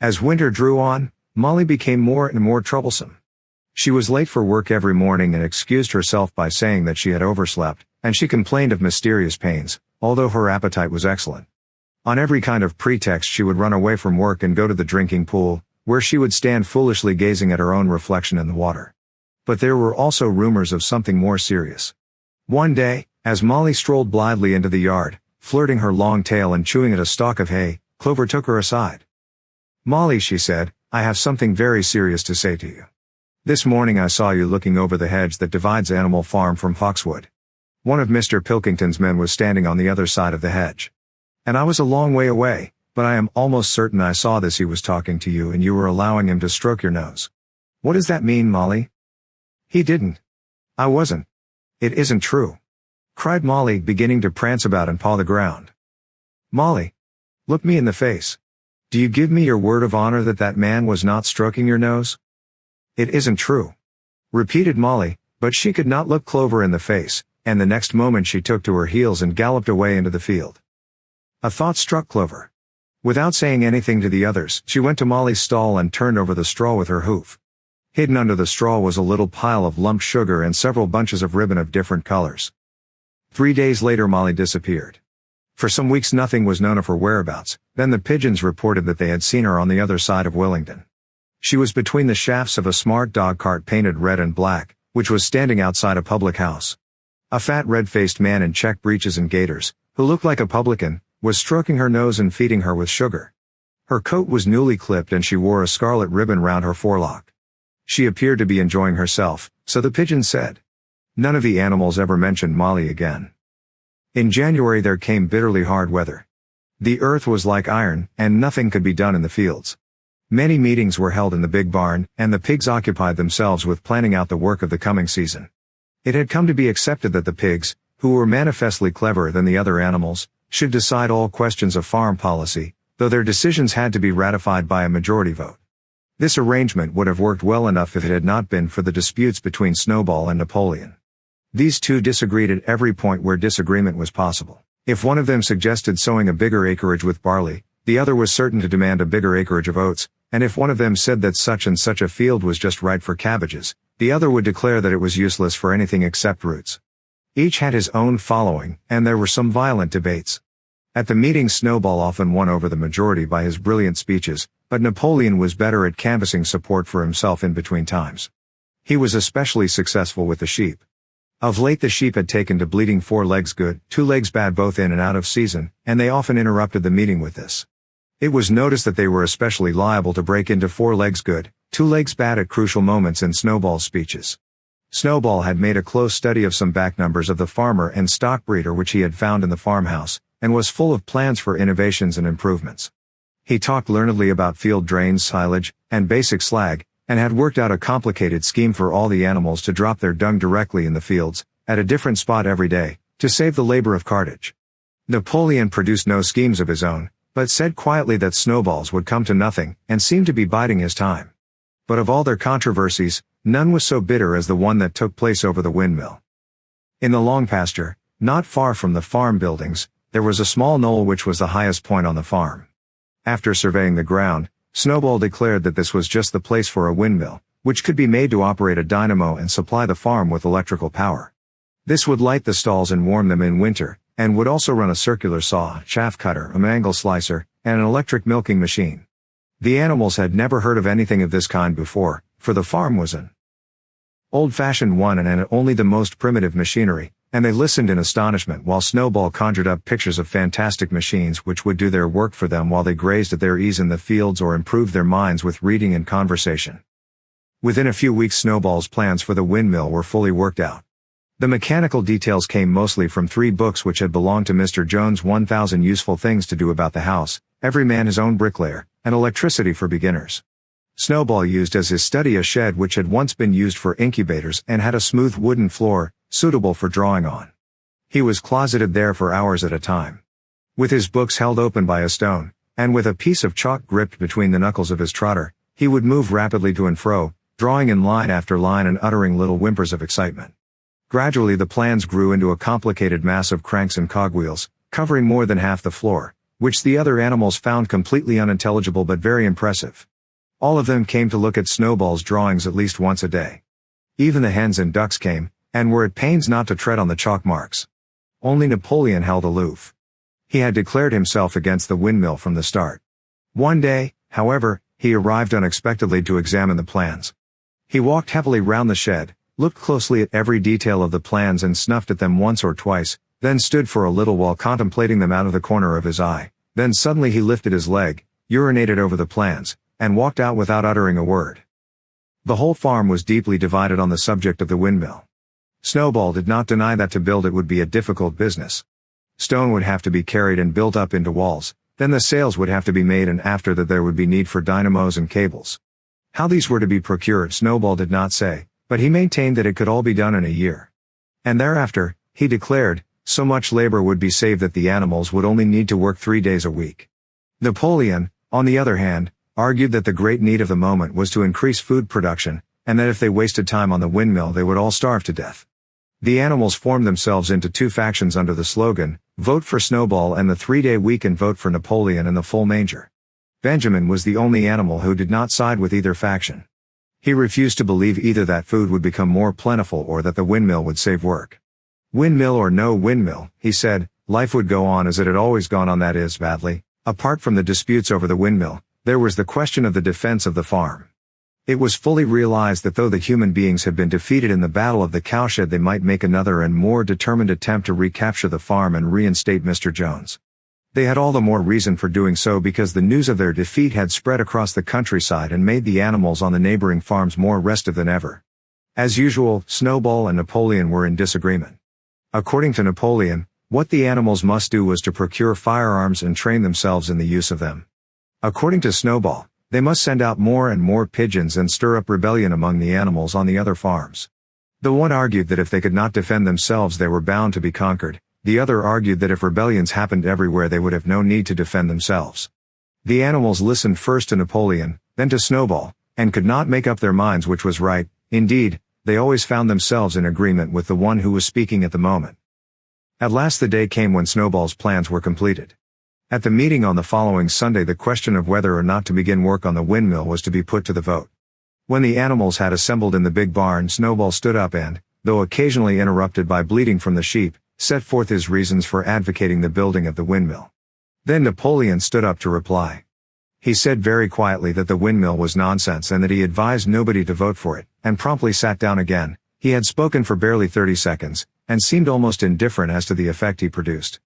As winter drew on, Molly became more and more troublesome. She was late for work every morning and excused herself by saying that she had overslept, and she complained of mysterious pains, although her appetite was excellent. On every kind of pretext she would run away from work and go to the drinking pool, where she would stand foolishly gazing at her own reflection in the water. But there were also rumors of something more serious. One day, as Molly strolled blithely into the yard, flirting her long tail and chewing at a stalk of hay, Clover took her aside. "Molly," she said, "I have something very serious to say to you. This morning I saw you looking over the hedge that divides Animal Farm from Foxwood. One of Mr. Pilkington's men was standing on the other side of the hedge. And I was a long way away, but I am almost certain I saw this. He was talking to you and you were allowing him to stroke your nose. What does that mean, Molly?" "He didn't. I wasn't." "It isn't true," cried Molly, beginning to prance about and paw the ground. "Molly, look me in the face. Do you give me your word of honor that that man was not stroking your nose?" "It isn't true," repeated Molly, but she could not look Clover in the face, and the next moment she took to her heels and galloped away into the field. A thought struck Clover. Without saying anything to the others, she went to Molly's stall and turned over the straw with her hoof. Hidden under the straw was a little pile of lumped sugar and several bunches of ribbon of different colors. 3 days later Molly disappeared. For some weeks nothing was known of her whereabouts, then the pigeons reported that they had seen her on the other side of Willingdon. She was between the shafts of a smart dog cart painted red and black, which was standing outside a public house. A fat red-faced man in check breeches and gaiters, who looked like a publican, was stroking her nose and feeding her with sugar. Her coat was newly clipped and she wore a scarlet ribbon round her forelock. She appeared to be enjoying herself, so the pigeons said. None of the animals ever mentioned Molly again. In January there came bitterly hard weather. The earth was like iron, and nothing could be done in the fields. Many meetings were held in the big barn, and the pigs occupied themselves with planning out the work of the coming season. It had come to be accepted that the pigs, who were manifestly cleverer than the other animals, should decide all questions of farm policy, though their decisions had to be ratified by a majority vote. This arrangement would have worked well enough if it had not been for the disputes between Snowball and Napoleon. These two disagreed at every point where disagreement was possible. If one of them suggested sowing a bigger acreage with barley, the other was certain to demand a bigger acreage of oats, and if one of them said that such and such a field was just right for cabbages, the other would declare that it was useless for anything except roots. Each had his own following, and there were some violent debates. At the meetings Snowball often won over the majority by his brilliant speeches, but Napoleon was better at canvassing support for himself in between times. He was especially successful with the sheep. Of late the sheep had taken to bleating 4 legs good, 2 legs bad both in and out of season, and they often interrupted the meeting with this. It was noticed that they were especially liable to break into 4 legs good, 2 legs bad at crucial moments in Snowball's speeches. Snowball had made a close study of some back numbers of the farmer and stock breeder which he had found in the farmhouse, and was full of plans for innovations and improvements. He talked learnedly about field drains, silage, and basic slag, and had worked out a complicated scheme for all the animals to drop their dung directly in the fields, at a different spot every day, to save the labor of cartage. Napoleon produced no schemes of his own, but said quietly that Snowball's would come to nothing, and seemed to be biding his time. But of all their controversies, none was so bitter as the one that took place over the windmill. In the long pasture, not far from the farm buildings, there was a small knoll which was the highest point on the farm. After surveying the ground, Snowball declared that this was just the place for a windmill, which could be made to operate a dynamo and supply the farm with electrical power. This would light the stalls and warm them in winter, and would also run a circular saw, chaff-cutter, a mangel-slicer, and an electric milking machine. The animals had never heard of anything of this kind before, for the farm was an old-fashioned one and had only the most primitive machinery, and they listened in astonishment while Snowball conjured up pictures of fantastic machines which would do their work for them while they grazed at their ease in the fields or improved their minds with reading and conversation. Within a few weeks Snowball's plans for the windmill were fully worked out. The mechanical details came mostly from 3 books which had belonged to Mr. Jones' 1,000 Useful Things to Do About the House, Every Man His Own Bricklayer, and Electricity for Beginners. Snowball used as his study a shed which had once been used for incubators and had a smooth wooden floor, suitable for drawing on. He was closeted there for hours at a time. With his books held open by a stone, and with a piece of chalk gripped between the knuckles of his trotter, he would move rapidly to and fro, drawing in line after line and uttering little whimpers of excitement. Gradually the plans grew into a complicated mass of cranks and cogwheels, covering more than half the floor, which the other animals found completely unintelligible but very impressive. All of them came to look at Snowball's drawings at least once a day. Even the hens and ducks came, and were at pains not to tread on the chalk marks. Only Napoleon held aloof. He had declared himself against the windmill from the start. One day, however, he arrived unexpectedly to examine the plans. He walked heavily round the shed, looked closely at every detail of the plans and snuffed at them once or twice, then stood for a little while contemplating them out of the corner of his eye. Then suddenly he lifted his leg, urinated over the plans, and walked out without uttering a word. The whole farm was deeply divided on the subject of the windmill. Snowball did not deny that to build it would be a difficult business. Stone would have to be carried and built up into walls, then the sails would have to be made, and after that there would be need for dynamos and cables. How these were to be procured Snowball did not say, but he maintained that it could all be done in a year. And thereafter, he declared, so much labor would be saved that the animals would only need to work 3 days a week. Napoleon, on the other hand, argued that the great need of the moment was to increase food production, and that if they wasted time on the windmill they would all starve to death. The animals formed themselves into 2 factions under the slogan, "Vote for Snowball and the 3-day week and vote for Napoleon and the full manger." Benjamin was the only animal who did not side with either faction. He refused to believe either that food would become more plentiful or that the windmill would save work. Windmill or no windmill, he said, life would go on as it had always gone on, that is, badly. Apart from the disputes over the windmill, there was the question of the defense of the farm. It was fully realized that though the human beings had been defeated in the Battle of the Cowshed, they might make another and more determined attempt to recapture the farm and reinstate Mr. Jones. They had all the more reason for doing so because the news of their defeat had spread across the countryside and made the animals on the neighboring farms more restive than ever. As usual, Snowball and Napoleon were in disagreement. According to Napoleon, what the animals must do was to procure firearms and train themselves in the use of them. According to Snowball, they must send out more and more pigeons and stir up rebellion among the animals on the other farms. The one argued that if they could not defend themselves they were bound to be conquered. The other argued that if rebellions happened everywhere they would have no need to defend themselves. The animals listened first to Napoleon, then to Snowball, and could not make up their minds which was right. Indeed, they always found themselves in agreement with the one who was speaking at the moment. At last the day came when Snowball's plans were completed. At the meeting on the following Sunday the question of whether or not to begin work on the windmill was to be put to the vote. When the animals had assembled in the big barn, Snowball stood up and, though occasionally interrupted by bleating from the sheep, set forth his reasons for advocating the building of the windmill. Then Napoleon stood up to reply. He said very quietly that the windmill was nonsense and that he advised nobody to vote for it, and promptly sat down again. He had spoken for barely 30 seconds, and seemed almost indifferent as to the effect he produced.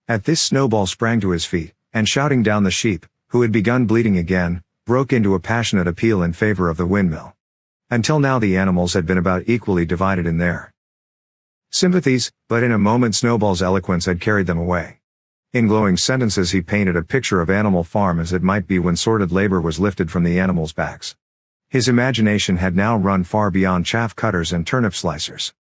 At this Snowball sprang to his feet, and shouting down the sheep, who had begun bleating again, broke into a passionate appeal in favor of the windmill. Until now the animals had been about equally divided in their sympathies, but in a moment Snowball's eloquence had carried them away. In glowing sentences he painted a picture of Animal Farm as it might be when sordid labor was lifted from the animals' backs. His imagination had now run far beyond chaff-cutters and turnip slicers.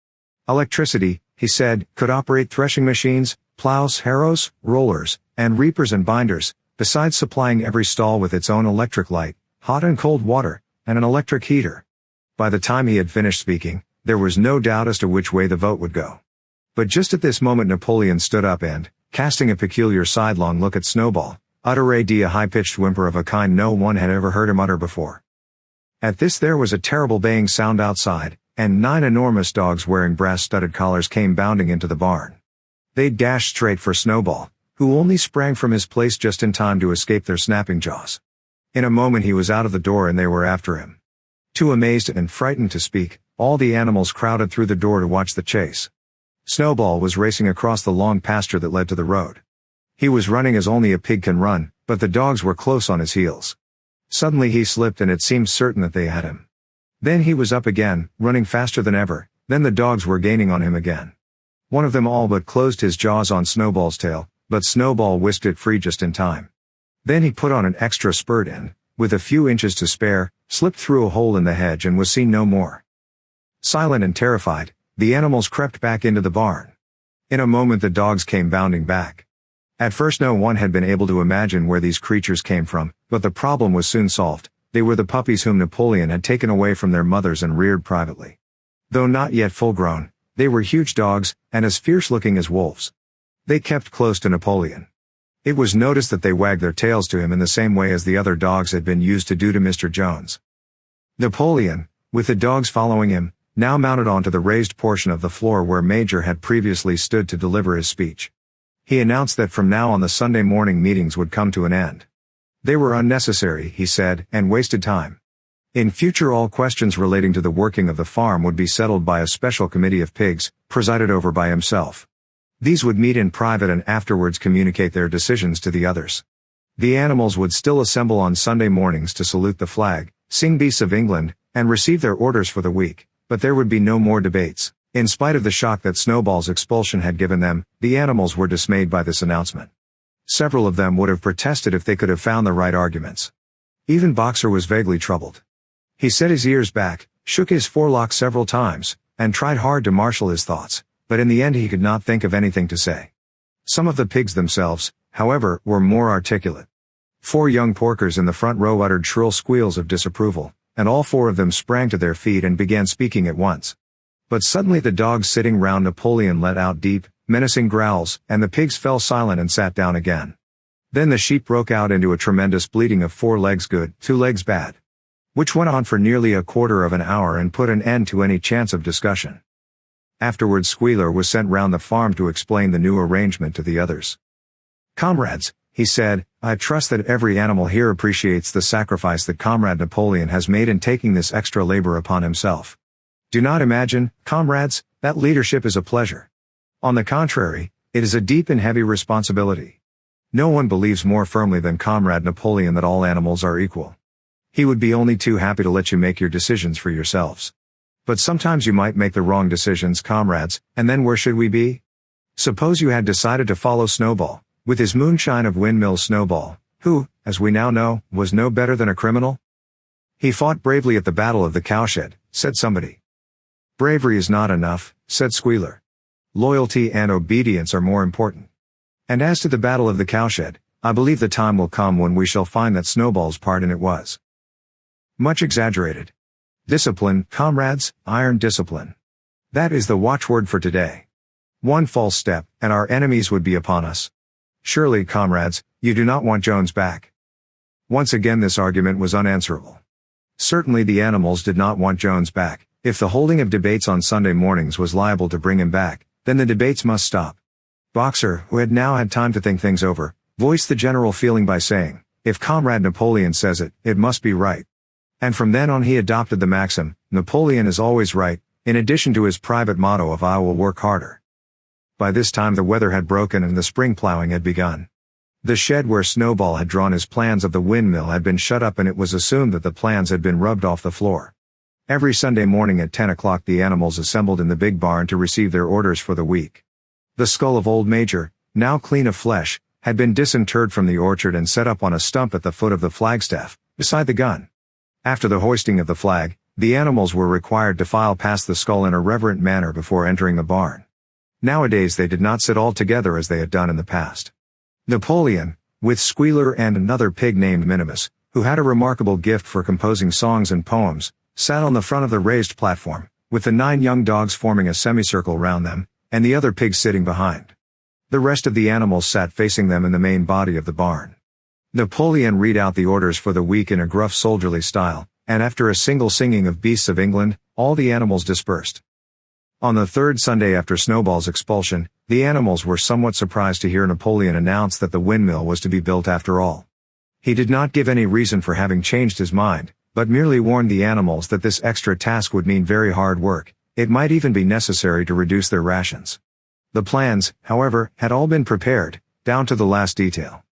Electricity, he said, could operate threshing machines, plows, harrows, rollers, and reapers and binders, besides supplying every stall with its own electric light, hot and cold water, and an electric heater. By the time he had finished speaking, there was no doubt as to which way the vote would go. But just at this moment Napoleon stood up and, casting a peculiar sidelong look at Snowball, uttered a high-pitched whimper of a kind no one had ever heard him utter before. At this there was a terrible baying sound outside, and 9 enormous dogs wearing brass-studded collars came bounding into the barn. They dashed straight for Snowball, who only sprang from his place just in time to escape their snapping jaws. In a moment he was out of the door and they were after him. Too amazed and frightened to speak, all the animals crowded through the door to watch the chase. Snowball was racing across the long pasture that led to the road. He was running as only a pig can run, but the dogs were close on his heels. Suddenly he slipped and it seemed certain that they had him. Then he was up again, running faster than ever, then the dogs were gaining on him again. One of them all but closed his jaws on Snowball's tail, but Snowball whisked it free just in time. Then he put on an extra spurt and, with a few inches to spare, slipped through a hole in the hedge and was seen no more. Silent and terrified, the animals crept back into the barn. In a moment the dogs came bounding back. At first no one had been able to imagine where these creatures came from, but the problem was soon solved. They were the puppies whom Napoleon had taken away from their mothers and reared privately. Though not yet full grown, they were huge dogs, and as fierce-looking as wolves. They kept close to Napoleon. It was noticed that they wagged their tails to him in the same way as the other dogs had been used to do to Mr. Jones. Napoleon, with the dogs following him, now mounted onto the raised portion of the floor where Major had previously stood to deliver his speech. He announced that from now on the Sunday morning meetings would come to an end. They were unnecessary, he said, and wasted time. In future all questions relating to the working of the farm would be settled by a special committee of pigs, presided over by himself. These would meet in private and afterwards communicate their decisions to the others. The animals would still assemble on Sunday mornings to salute the flag, sing Beasts of England, and receive their orders for the week, but there would be no more debates. In spite of the shock that Snowball's expulsion had given them, the animals were dismayed by this announcement. Several of them would have protested if they could have found the right arguments. Even Boxer was vaguely troubled. He set his ears back, shook his forelock several times, and tried hard to marshal his thoughts, but in the end he could not think of anything to say. Some of the pigs themselves, however, were more articulate. 4 young porkers in the front row uttered shrill squeals of disapproval, and all 4 of them sprang to their feet and began speaking at once. But suddenly the dogs sitting round Napoleon let out deep, menacing growls, and the pigs fell silent and sat down again. Then the sheep broke out into a tremendous bleating of 4 legs good, 2 legs bad, which went on for nearly a quarter of an hour and put an end to any chance of discussion. Afterwards Squealer was sent round the farm to explain the new arrangement to the others. "Comrades," he said, "I trust that every animal here appreciates the sacrifice that Comrade Napoleon has made in taking this extra labor upon himself. Do not imagine, comrades, that leadership is a pleasure. On the contrary, it is a deep and heavy responsibility. No one believes more firmly than Comrade Napoleon that all animals are equal. He would be only too happy to let you make your decisions for yourselves. But sometimes you might make the wrong decisions, comrades, and then where should we be? Suppose you had decided to follow Snowball, with his moonshine of Windmill Snowball, who, as we now know, was no better than a criminal? He fought bravely at the Battle of the Cowshed, said somebody. Bravery is not enough, said Squealer. Loyalty and obedience are more important. And as to the Battle of the Cowshed, I believe the time will come when we shall find that Snowball's part in it was much exaggerated. Discipline, comrades, iron discipline. That is the watchword for today. One false step, and our enemies would be upon us. Surely, comrades, you do not want Jones back." Once again this argument was unanswerable. Certainly the animals did not want Jones back. If the holding of debates on Sunday mornings was liable to bring him back, then the debates must stop. Boxer, who had now had time to think things over, voiced the general feeling by saying, "If Comrade Napoleon says it, it must be right." And from then on he adopted the maxim, "Napoleon is always right," in addition to his private motto of "I will work harder." By this time the weather had broken and the spring plowing had begun. The shed where Snowball had drawn his plans of the windmill had been shut up and it was assumed that the plans had been rubbed off the floor. Every Sunday morning at 10 o'clock the animals assembled in the big barn to receive their orders for the week. The skull of old Major, now clean of flesh, had been disinterred from the orchard and set up on a stump at the foot of the flagstaff, beside the gun. After the hoisting of the flag, the animals were required to file past the skull in a reverent manner before entering the barn. Nowadays they did not sit all together as they had done in the past. Napoleon, with Squealer and another pig named Minimus, who had a remarkable gift for composing songs and poems, sat on the front of the raised platform, with the 9 young dogs forming a semicircle round them, and the other pigs sitting behind. The rest of the animals sat facing them in the main body of the barn. Napoleon read out the orders for the week in a gruff soldierly style, and after a single singing of Beasts of England, all the animals dispersed. On the 3rd Sunday after Snowball's expulsion, the animals were somewhat surprised to hear Napoleon announce that the windmill was to be built after all. He did not give any reason for having changed his mind, but merely warned the animals that this extra task would mean very hard work. It might even be necessary to reduce their rations. The plans, however, had all been prepared, down to the last detail.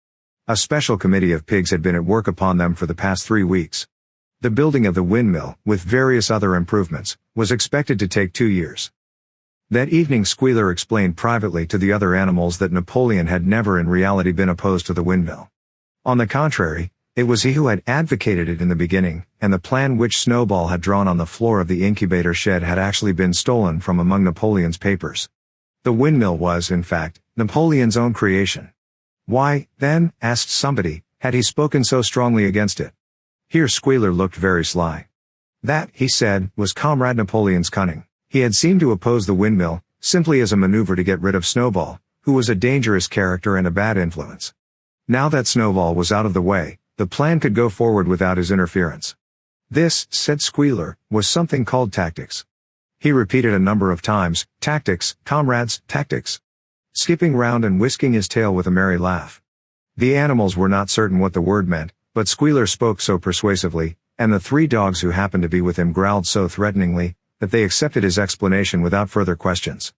A special committee of pigs had been at work upon them for the past 3 weeks. The building of the windmill, with various other improvements, was expected to take 2 years. That evening Squealer explained privately to the other animals that Napoleon had never in reality been opposed to the windmill. On the contrary, it was he who had advocated it in the beginning, and the plan which Snowball had drawn on the floor of the incubator shed had actually been stolen from among Napoleon's papers. The windmill was, in fact, Napoleon's own creation. Why, then, asked somebody, had he spoken so strongly against it? Here Squealer looked very sly. That, he said, was Comrade Napoleon's cunning. He had seemed to oppose the windmill, simply as a maneuver to get rid of Snowball, who was a dangerous character and a bad influence. Now that Snowball was out of the way, the plan could go forward without his interference. This, said Squealer, was something called tactics. He repeated a number of times, "Tactics, comrades, tactics," skipping round and whisking his tail with a merry laugh. The animals were not certain what the word meant, but Squealer spoke so persuasively, and the 3 dogs who happened to be with him growled so threateningly, that they accepted his explanation without further questions.